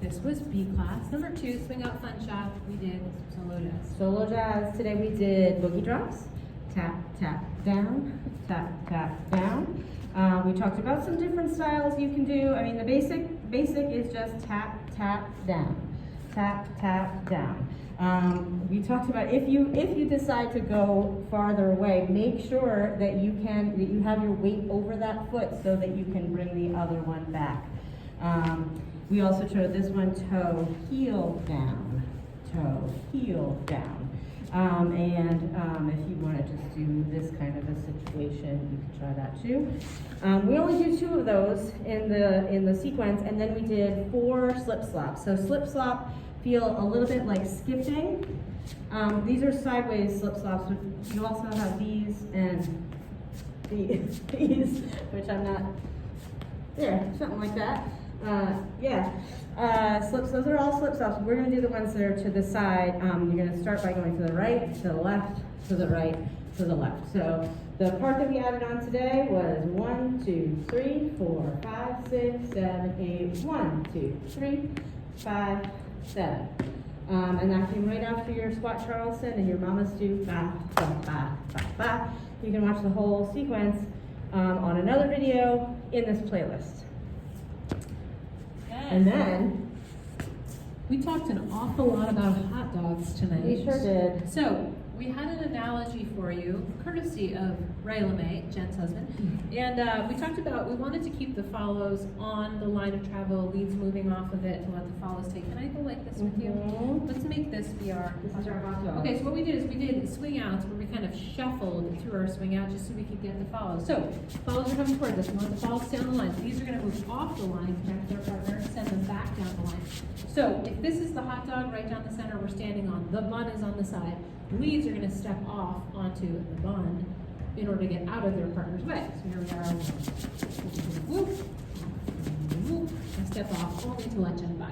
This was B class. Number 2, Swingout Funshop. We did solo jazz. Solo jazz. Today we did boogie drops. Tap, tap, down. Tap, tap, down. We talked about some different styles you can do. I mean, the basic is just tap, tap, down. Tap, tap, down. We talked about if you decide to go farther away, make sure that you have your weight over that foot so that you can bring the other one back. We also showed this one, toe, heel, down, toe, heel, down. If you want to just do this kind of a situation, you can try that too. We only do 2 of those in the sequence, and then we did 4 slip slops. So slip slop feel a little bit like skipping. These are sideways slip slops. You also have these and these, which I'm not, there, something like that. Slips, those are all slip slops. We're going to do the ones that are to the side. You're going to start by going to the right, to the left, to the right, to the left. So the part that we added on today was 1, 2, 3, 4, 5, 6, 7, 8, 1, 2, 3, 5, 7. And that came right after your squat Charleston and your mamas do ba, ba, ba, ba, ba. You can watch the whole sequence on another video in this playlist. And then we talked an awful lot about hot dogs tonight. we sure did. So we had an analogy for you, courtesy of Ray LeMay, Jen's husband. And we talked about, we wanted to keep the follows on the line of travel, leads moving off of it to let the follows take. Can I go like this with you? Let's make this be our... This is our hot dog. Okay, so what we did is we did swing outs where we kind of shuffled through our swing out just so we could get the follows. So follows are coming towards us. We want the follows to stay on the line. So these are going to move off the line, connect with our partner, send them back down the line. So if this is the hot dog right down the center we're standing on, the bun is on the side. Leads are going to step off onto the bun in order to get out of their partner's way. So here we are. Whoop, whoop, and step off only to let Jen by.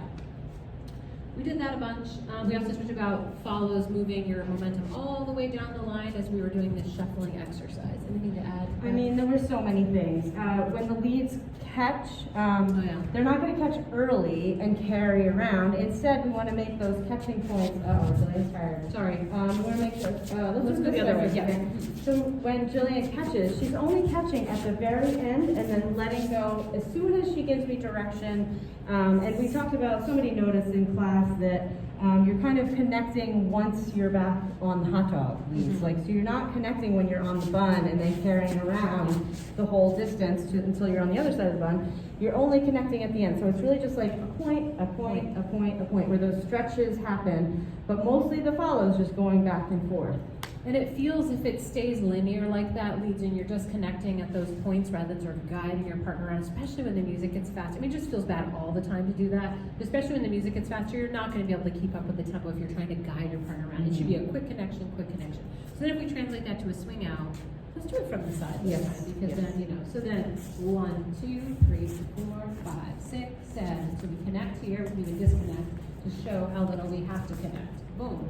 We did that a bunch. We also talked about follows, moving your momentum all the way down the line as we were doing this shuffling exercise. Anything to add? I mean, there were so many things. When the leads catch, they're not going to catch early and carry around. Instead, we want to make those catching points. Oh, Jillian's tired. Sorry. We want to make sure. Let's go the other way. Yeah. So when Jillian catches, she's only catching at the very end and then letting go as soon as she gives me direction. And we talked about, somebody noticed in class that you're kind of connecting once you're back on the hot dog leads. Like, so you're not connecting when you're on the bun and then carrying around the whole distance until you're on the other side of the bun. You're only connecting at the end. So it's really just like a point, a point, a point, a point, where those stretches happen, but mostly the follow is just going back and forth. And it feels, if it stays linear like that, leads and you're just connecting at those points rather than sort of guiding your partner around, especially when the music gets fast. I mean, it just feels bad all the time to do that, especially when the music gets faster. You're not going to be able to keep up with the tempo if you're trying to guide your partner around. It should be a quick connection, quick connection. So then if we translate that to a swing out, let's do it from the side this time, because then, you know, so then 1, 2, 3, 4, 5, 6, 7. So we connect here, we can disconnect to show how little we have to connect. Boom.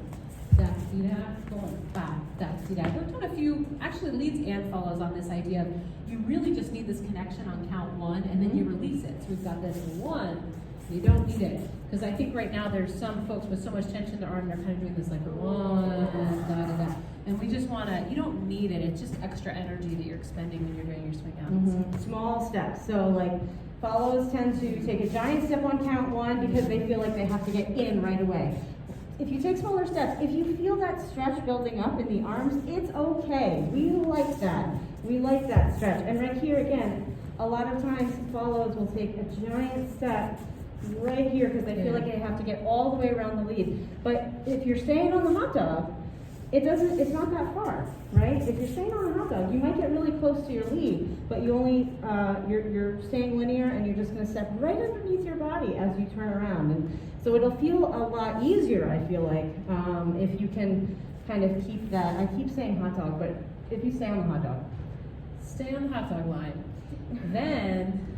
Da-dee-da, boom, ba, da-dee-da. We've done a few, actually leads and follows on this idea of you really just need this connection on count 1 and then you release it. So we've got this 1, you don't need it. Because I think right now there's some folks with so much tension in their arm, they're kind of doing this like 1, da-da-da. And we just want to, you don't need it, it's just extra energy that you're expending when you're doing your swing outs. Small steps. So like follows tend to take a giant step on count 1 because they feel like they have to get in right away. If you take smaller steps, if you feel that stretch building up in the arms, it's okay. We like that. We like that stretch. And right here again, a lot of times follows will take a giant step right here because they feel like they have to get all the way around the lead. But if you're staying on the hot dog, it's not that far, right? If you're staying on a hot dog, you might get really close to your lead, but you only, you're staying linear and you're just gonna step right underneath your body as you turn around. And so it'll feel a lot easier, I feel like, if you can kind of keep that. I keep saying hot dog, but if you stay on the hot dog. Stay on the hot dog line. Then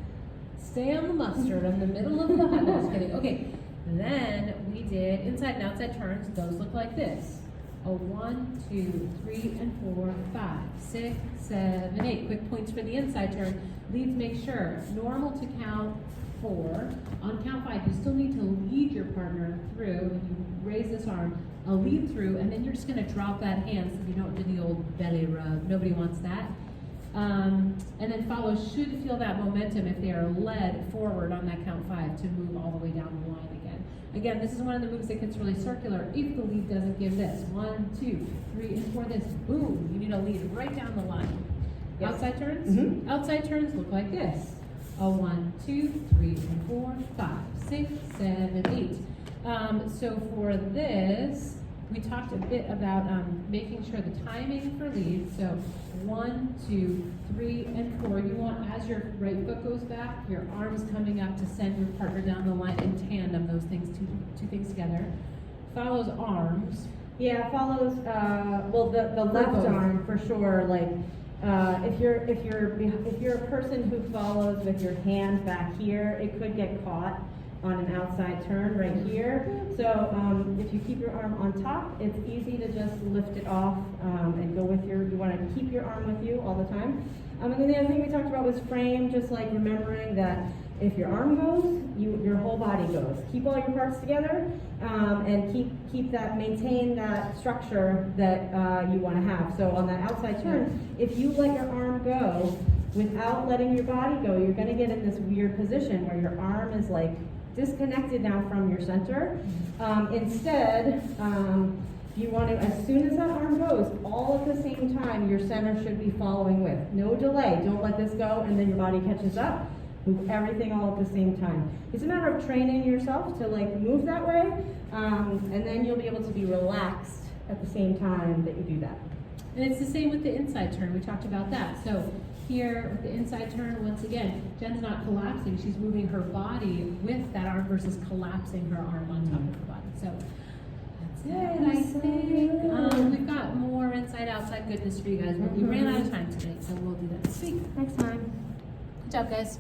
stay on the mustard in the middle of the hot dog. Just kidding. Okay. Then we did inside and outside turns. Those look like this. A 1, 2, 3, and 4, 5, 6, 7, 8. Quick points for the inside turn. Leads make sure. Normal to count 4. On count 5, you still need to lead your partner through, and you raise this arm, a lead through, and then you're just gonna drop that hand so you don't do the old belly rub. Nobody wants that. And then follows should feel that momentum if they are led forward on that count 5 to move all the way down the line again. Again, this is one of the moves that gets really circular if the lead doesn't give this. 1, 2, 3, and 4, this. Boom, you need a lead right down the line. Yes. Outside turns? Mm-hmm. Outside turns look like this. A 1, 2, 3, and 4, 5, 6, 7, 8. So for this, we talked a bit about making sure the timing for leads. So 1, 2, 3, and 4. You want, as your right foot goes back, your arms coming up to send your partner down the line in tandem. Those things, two things together. Follows arms. Yeah, follows. Well, the left both. arm for sure. Like, if you're a person who follows with your hand back here, it could get caught on an outside turn right here. So if you keep your arm on top, it's easy to just lift it off and go with you want to keep your arm with you all the time. And then the other thing we talked about was frame, just like remembering that if your arm goes, your whole body goes. Keep all your parts together and maintain that structure that you want to have. So on that outside turn, if you let your arm go without letting your body go, you're going to get in this weird position where your arm is like disconnected now from your center. Instead, you want to, as soon as that arm goes, all at the same time, your center should be following with. No delay. Don't let this go and then your body catches up. Move everything all at the same time. It's a matter of training yourself to like move that way, and then you'll be able to be relaxed at the same time that you do that. And it's the same with the inside turn. We talked about that. So here with the inside turn, once again, Jen's not collapsing. She's moving her body with that arm versus collapsing her arm on top of her body. So that's it, I think. We've got more inside outside goodness for you guys, but we ran out of time today, so we'll do that next week. Next time. Good job, guys.